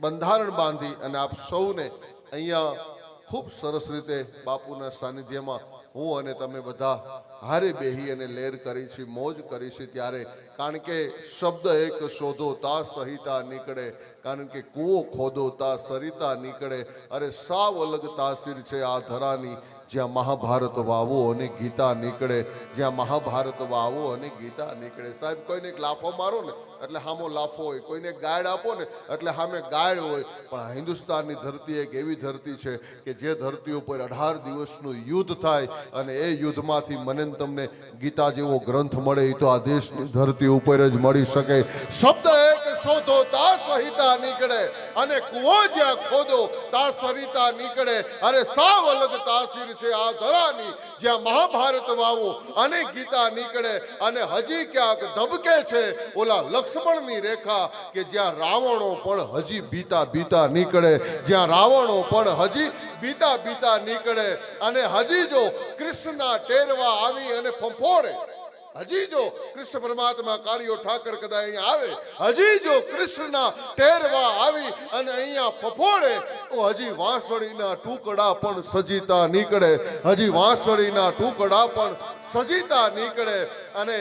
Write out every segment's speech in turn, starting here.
બંધારણ બાંધી અને આપ સૌને અહીંયા ખૂબ સરસ રીતે બાપુના સાનિધ્યમાં હું અને તમે બધા હારે બેહી અને લેર કરી છે, મોજ કરી છે. ત્યારે કારણ કે શબ્દ એક શોધો તા સહિતા નીકળે, કારણ કે કૂવો ખોદો તા સરિતા નીકળે. અરે સાવ અલગ તાસીર છે આ ધરાની, જ્યાં મહાભારત વાવો અને ગીતા નીકળે, જ્યાં મહાભારત વાવો અને ગીતા નીકળે. સાહેબ, કોઈને એક લાફો મારો ને એટલે હામો લાફો હોય, કોઈને ગાયડ આપો ને એટલે સામે ગાયડ હોય. પણ હિન્દુસ્તાનની ધરતી એક એવી ધરતી છે કે જે ધરતી ઉપર 18 દિવસનું યુદ્ધ થાય અને એ યુદ્ધમાંથી મને તમને ગીતા જેવો ગ્રંથ મળે એ તો આ દેશની ધરતી ઉપર જ મળી શકે. શબ્દ એક શોધો તા સહિતા નીકળે અને કૂવો જ્યાં ખોદો તા સરિતા નીકળે. અરે સાવ અલગ તાસીર છે આ ધરાની, જ્યાં મહાભારત વાવો અને ગીતા નીકળે. અને હજી ક્યાંક ધબકે છે ઓલા લક્ષ્મણની રેખા કે જ્યાં રાવણો પણ હજી બીતા બીતા નીકળે, જ્યાં રાવણો પણ હજી બીતા બીતા નીકળે. અને હજી જો કૃષ્ણના ટેરવા આવી અને ફંફોડે, હજી જો કૃષ્ણ પરમાત્મા કાળીઓ ઠાકર કદાચ અહીંયા આવે, હજી જો કૃષ્ણના ટેરવા આવી અને અહીંયા ફફોડે તો હજી વાંસળીના ટુકડા પણ સજીતા નીકળે, હજી વાંસળીના ટુકડા પણ સજીતા નીકળે. અને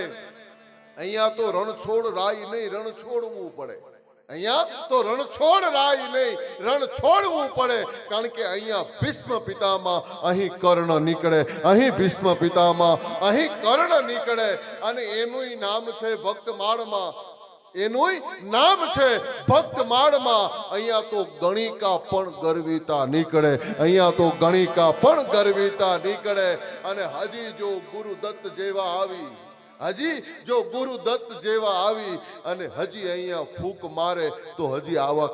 અહીંયા તો રણછોડ રાય નહીં, રણ છોડવું પડે. અહીંયા તો રણછોડ રાય નહીં, રણ છોડવું પડે. કારણ કે અહીંયા ભીષ્મ પિતામાં, અહીં કર્ણ નીકળે, અહીં ભીષ્મ પિતામાં, અહીં કર્ણ નીકળે. અને એનું નામ છે ભક્તમાળમાં, એનું નામ છે ભક્તમાળમાં. અહીંયા તો ગણિકા પણ ગર્વિતા નીકળે, અહીંયા તો ગણિકા પણ ગર્વિતા નીકળે. અને હજી જો ગુરુદત્ત જેવા આવી, હજી જો ગુરુદત્ત જેવા આવી અને હજી અહીંયા ફૂંક મારે તો હજી આવા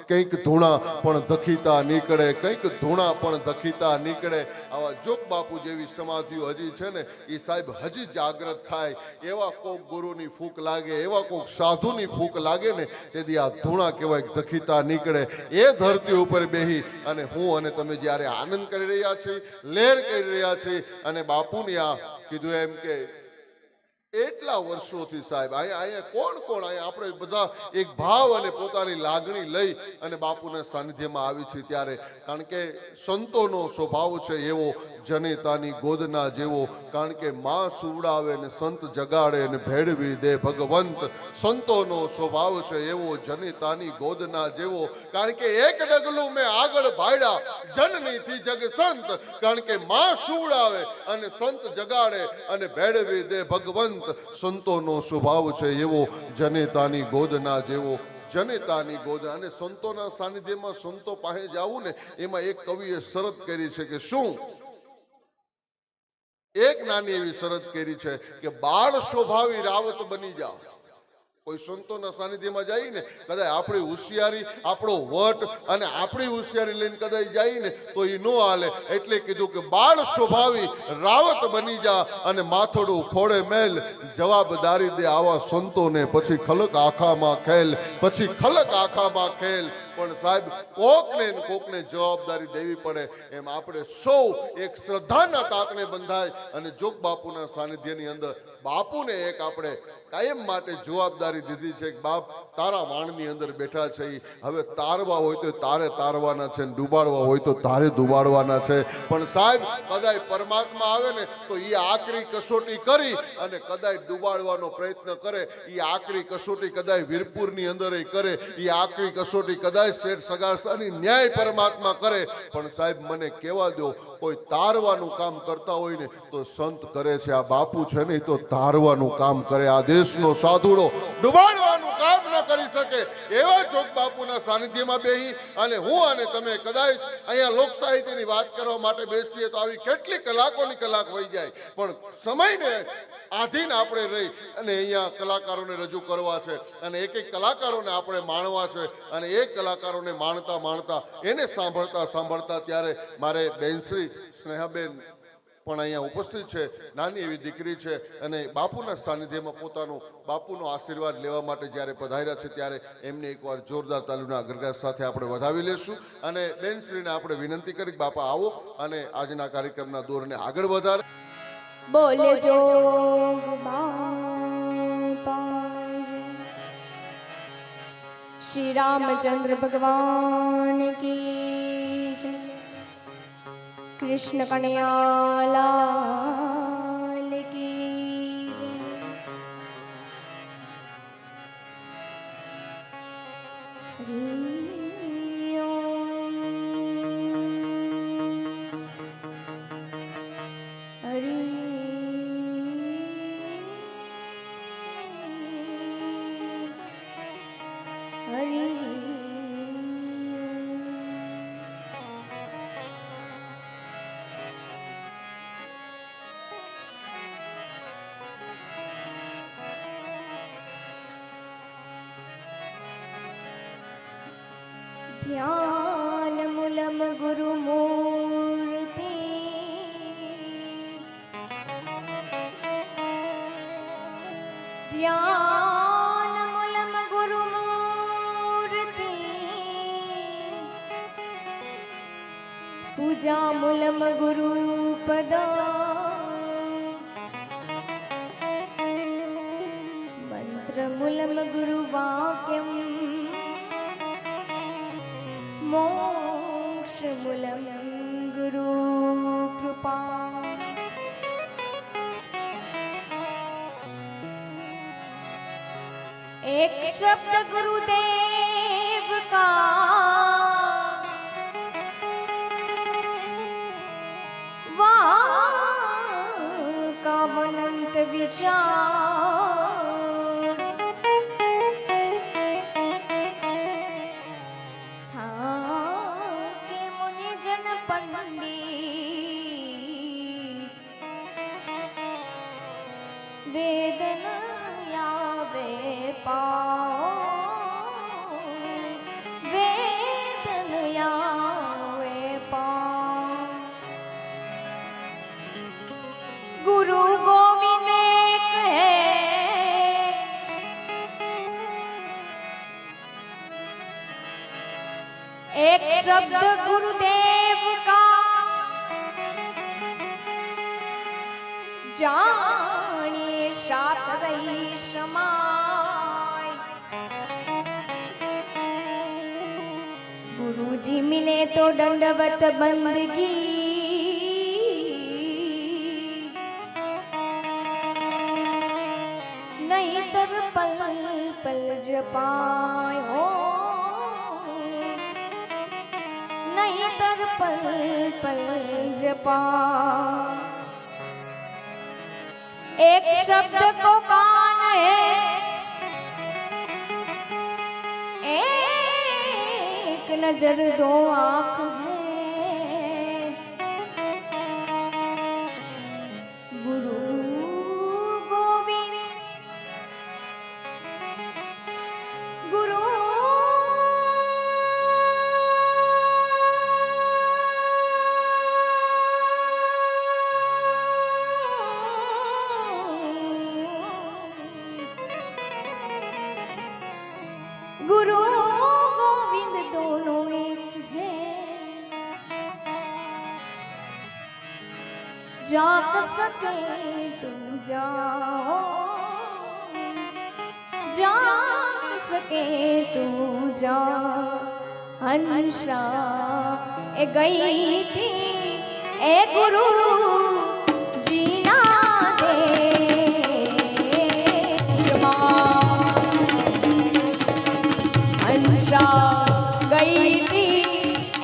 કંઈક ધૂણા પણ દખીતા નીકળે, કંઈક ધૂણા પણ દખીતા નીકળે. આવા જોગ બાપુ જેવી સમાધિઓ હજી છે ને એ સાહેબ હજી જાગૃત થાય. એવા કોક ગુરુની ફૂંક લાગે, એવા કોક સાધુની ફૂંક લાગે ને તેથી આ ધૂણા કહેવાય દખીતા નીકળે. એ ધરતી ઉપર બેહી અને હું અને તમે જ્યારે આનંદ કરી રહ્યા છીએ, લહેર કરી રહ્યા છીએ અને બાપુની આ કીધું એમ કે એટલા વર્ષોથી સાહેબ અહીંયા કોણ અહીંયા આપણે બધા એક ભાવ અને પોતાની લાગણી લઈ અને બાપુના સાનિધ્યમાં આવી છે. ત્યારે કારણ કે સંતોનો સ્વભાવ છે એવો જનેતાની ગોદના જેવો. કારણ કે માં સુવડાવે ને સંત જગાડે ને ભેળવી દે ભગવંત. સંતોનો સ્વભાવ છે એવો જનેતાની ગોદના જેવો. કારણ કે એક ડગલું મેં આગળ ભાડ્યા જનનીથી જગ સંત. કારણ કે માં સુવડાવે અને સંત જગાડે અને ભેળવી દે ભગવંત. સંતોનો સ્વભાવ છે એવો જનેતાની ગોદના જેવો. જનેતાની ગોદના. અને સંતોના સાનિધ્યમાં સંતો પાસે જવું ને એમાં એક કવિએ શરત કરી છે કે શું, એક નાની એવી શરત કરી છે કે બાળ સ્વભાવી રાવત બની જાઓ. કોઈ સંતોના સાનિધ્યમાં જઈને કદાચ આપણી હોશિયારી, આપણો વટ અને આપણી હોશિયારી લઈને કદાચ જઈને તો એ નો હાલે. એટલે કીધું કે બાળ સ્વભાવી રાવત બની જા અને માથોડું ખોડે મેલ. જવાબદારી દે આવા સંતોને, પછી ખલક આખામાં ખેલ, પછી ખલક આખામાં ખેલ. પણ સાહેબ કોકને જવાબદારી દેવી પડે. એમ આપણે સૌ એક શ્રદ્ધાના તાતને બંધાય અને જોગ બાપુના સાનિધ્યની અંદર બાપુને એક આપણે કાયમ માટે જવાબદારી દીધી છે કે બાપ તારા વાણની અંદર બેઠા છે, હવે તારવા હોય તો તારે તારવાના છે, ડૂબાડવા હોય તો તારે ડૂબાડવાના છે. પણ સાહેબ કદાચ પરમાત્મા આવે ને તો એ આકરી કસોટી કરી અને કદાચ ડૂબાડવાનો પ્રયત્ન કરે. એ આકરી કસોટી કદાચ વીરપુરની અંદર કરે, એ આકરી કસોટી કદાચ શેઠ સગાસાની ન્યાય પરમાત્મા કરે. પણ સાહેબ મને કહેવા દો, કોઈ તારવાનું કામ કરતા હોય ને તો સંત કરે છે. આ બાપુ છે ને તો તારવાનું કામ કરે. આ દેશનો સાધુડો ડુબાડવાનું કામ ન કરી શકે. એવા જોગ બાપુના સાનિધ્યમાં બેહી અને હું અને તમે કદાચ અહીંયા લોક સાહિત્યની વાત કરવા માટે બેસીએ તો આવી કેટલી કલાકોની કલાક વહી જાય. પણ સમયને આધીન આપણે રહી અને અહીંયા કલાકારોને રજૂ કરવા છે અને એક એક કલાકારોને આપણે માણવા છે. અને એક કલાકારોને માણતા માણતા એને સાંભળતા સાંભળતા ત્યારે મારે બેનશ્રી સ્નેહાબેન પણ અહીંયા ઉપસ્થિત છે. નાની એવી દીકરી છે અને બાપુના સાનિધ્યમાં પોતાનું બાપુનો આશીર્વાદ લેવા માટે જ્યારે પધાર્યા છે ત્યારે એમને એકવાર જોરદાર તાલીના ગરગા સાથે આપણે વધાવી લેશું. અને બેનશ્રીને આપણે વિનંતી કરી બાપા આવો અને આજના કાર્યક્રમના દોરને આગળ વધારે. બોલે જો श्री रामचंद्र भगवान की जय। कृष्ण कन्हैया लाल की जय। हरि ओम। हरि हरि ध्यान मूलम गुरुमूर्ति ध्यान मूलम गुरुमूर्ति पूजा मूलम गुरुपद मंत्र मूलम गुरुवाक्यम मोक्ष मूलम गुरु कृपा। एक शब्द गुरुदेव का का अनंत विचार था के मुनि जन पंडित वेदन यावे पाओ वेदन यावे पाओ। गुरु गोविंद एक है एक शब्द गुरुदेव का जानिए साथ रही समाय। गुरुजी मिले तो दंडवत बंदगी नहीं तर पल पल जपाय हो नहीं तर पल पल जपा। एक शब्द को कान है एक नजर दो आँख है। गुरु गोविंद गुरु गुरु गोविंद दोनों एक हैं। जाग सके तू जाओ जाग सके तू जा। हंसा ए गई थी ए गुरु जीना दे क्षमा। हंसा गई थी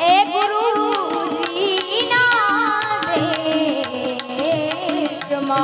ए गुरु जीना दे क्षमा।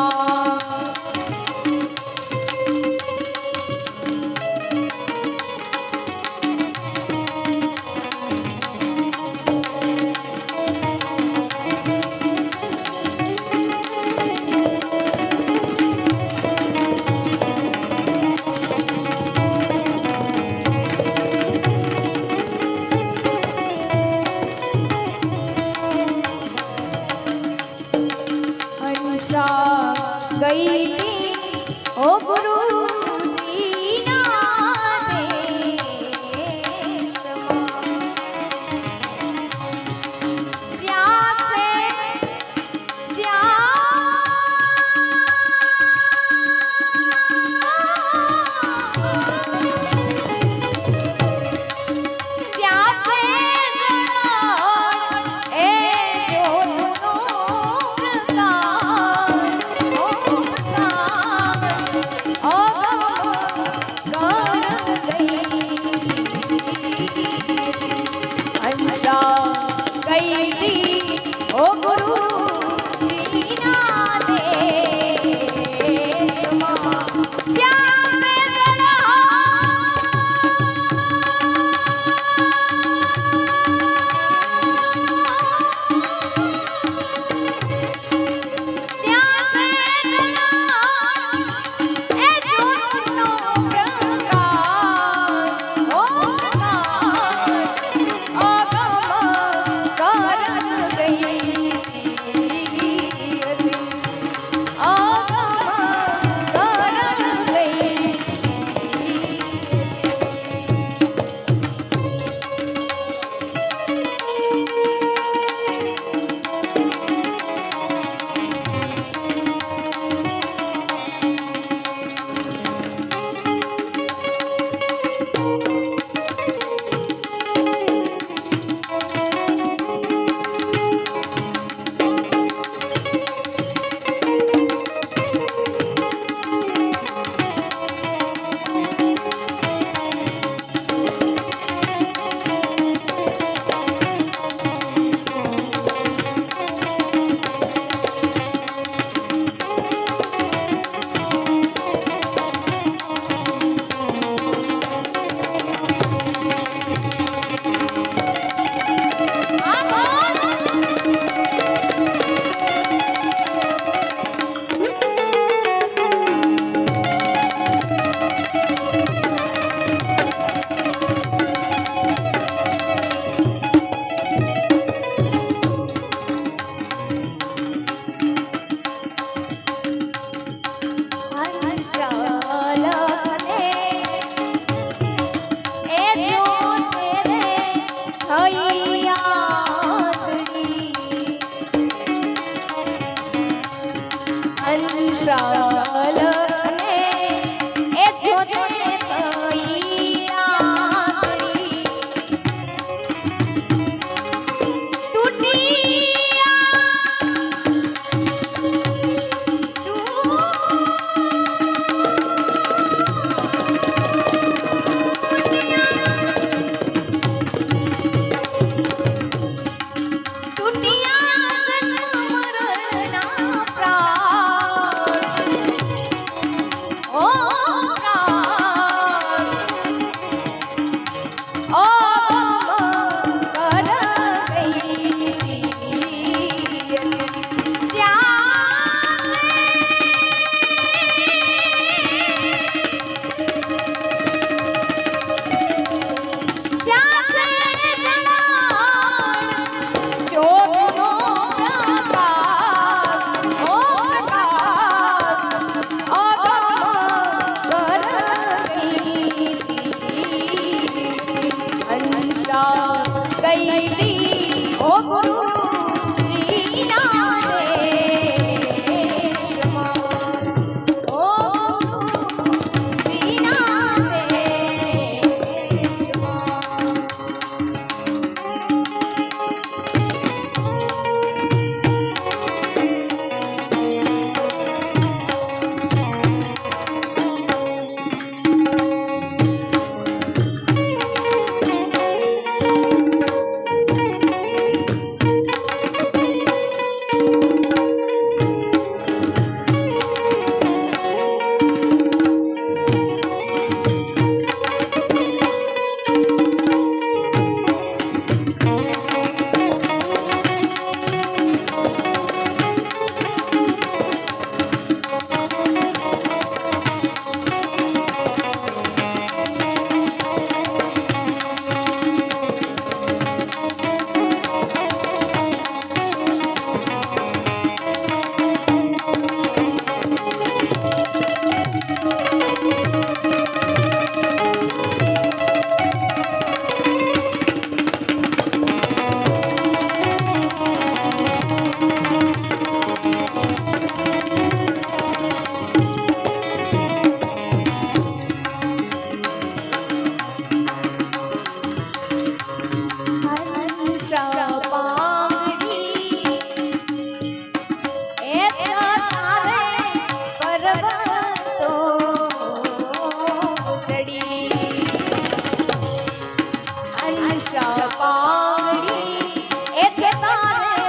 પાંગડી એ છે તારે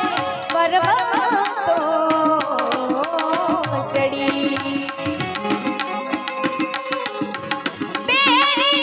પર્વતો ચડી બેરી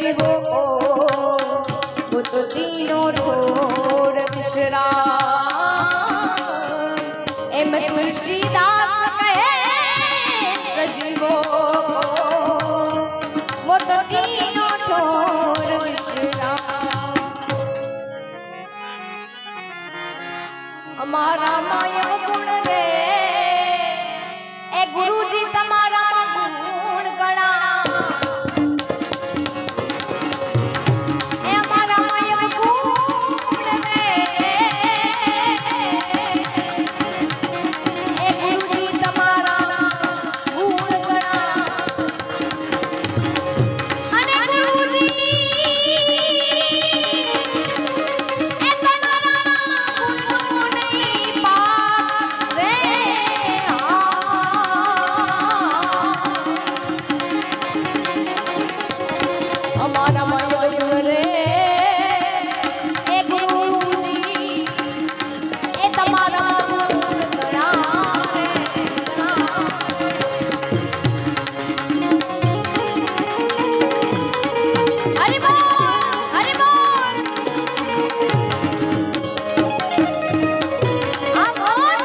सजीवो को वो तो तीनों ठोर विश्राम एम तुलसीदास कहे सजीवो को वो तो तीनों ठोर विश्राम हमारा माया गुण रे ए गुरुजी तमारा गुण गणा ए हमारा माया गुण रे ए गुरुजी तमारा गुण गणा अने गुरुजी ए तमारा गुण नहीं पावे हमारा मयूर रे ए गुरुजी ए तमारा गुण गणा हरि बोल हरि बोल हाँ बोल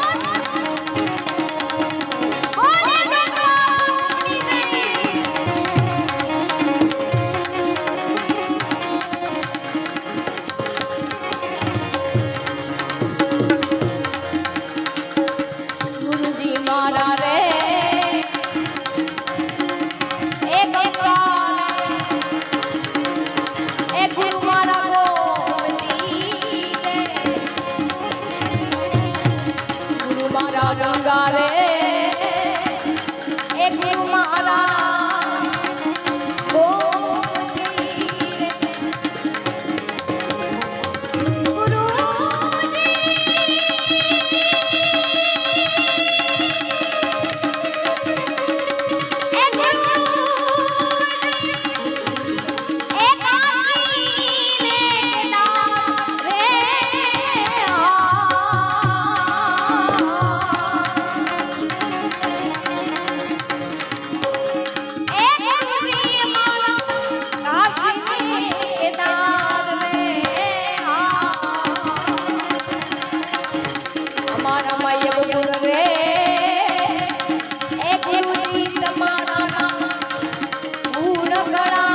बोले गंगामुनि देवी गुरुजी मारा रे एक गुरु मारा गोमती रे गुरु मारा गंगा रे एक गुरु मारा गोमती रे गुरुजी एक गुरु एक आसी लेना रे एक गुरुजी मारा काशी दाद रे हमारा मैया गुरु रे एक गुरुजी तमारा गुण गणा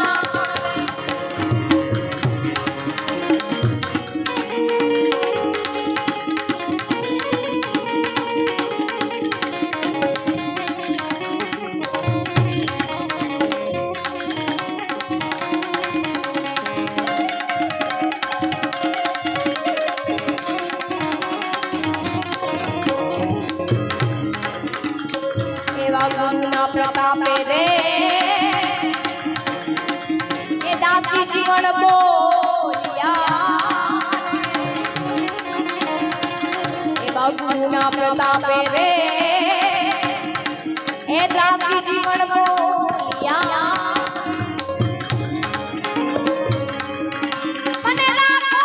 एवा गुणना प्रतापे रे ए दासी जीवन बोलिया एवा गुणना प्रतापे रे ए दासी जीवन बोलिया मने राखो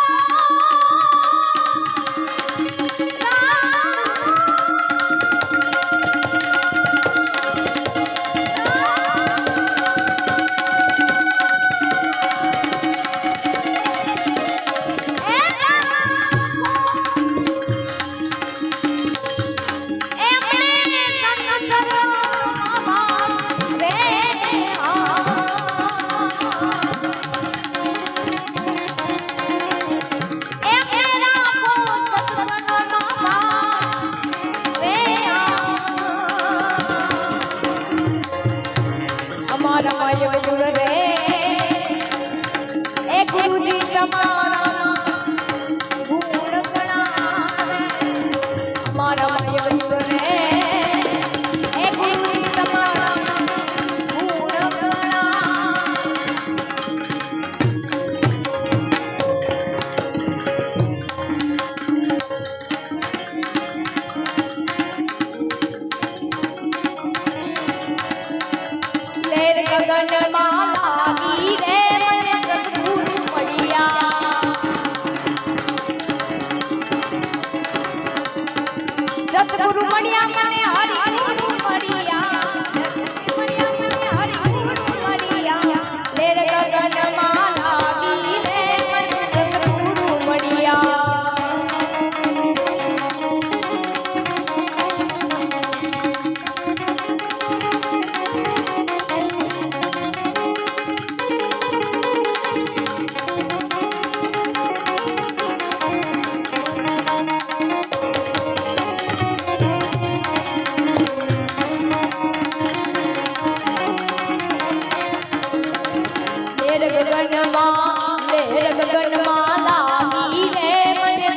ગગનમાં લેર ગગનમાં લાગી રે મને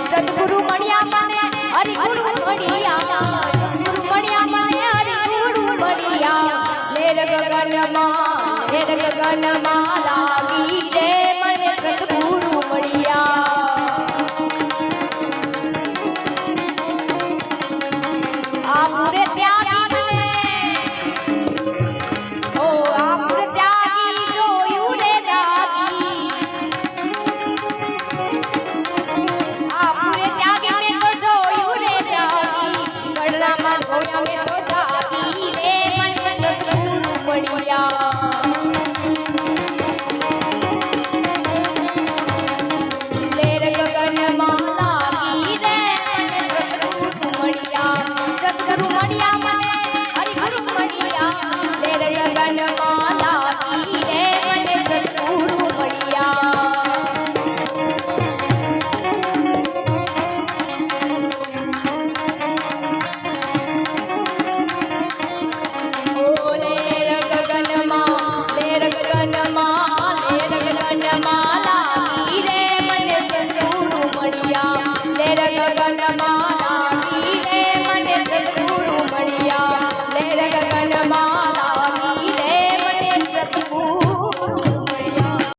સદગુરુ મળ્યા મને હરિગુરુ મળ્યા સદગુરુ મળ્યા મને હરિગુરુ મળ્યા લેર ગગનમાં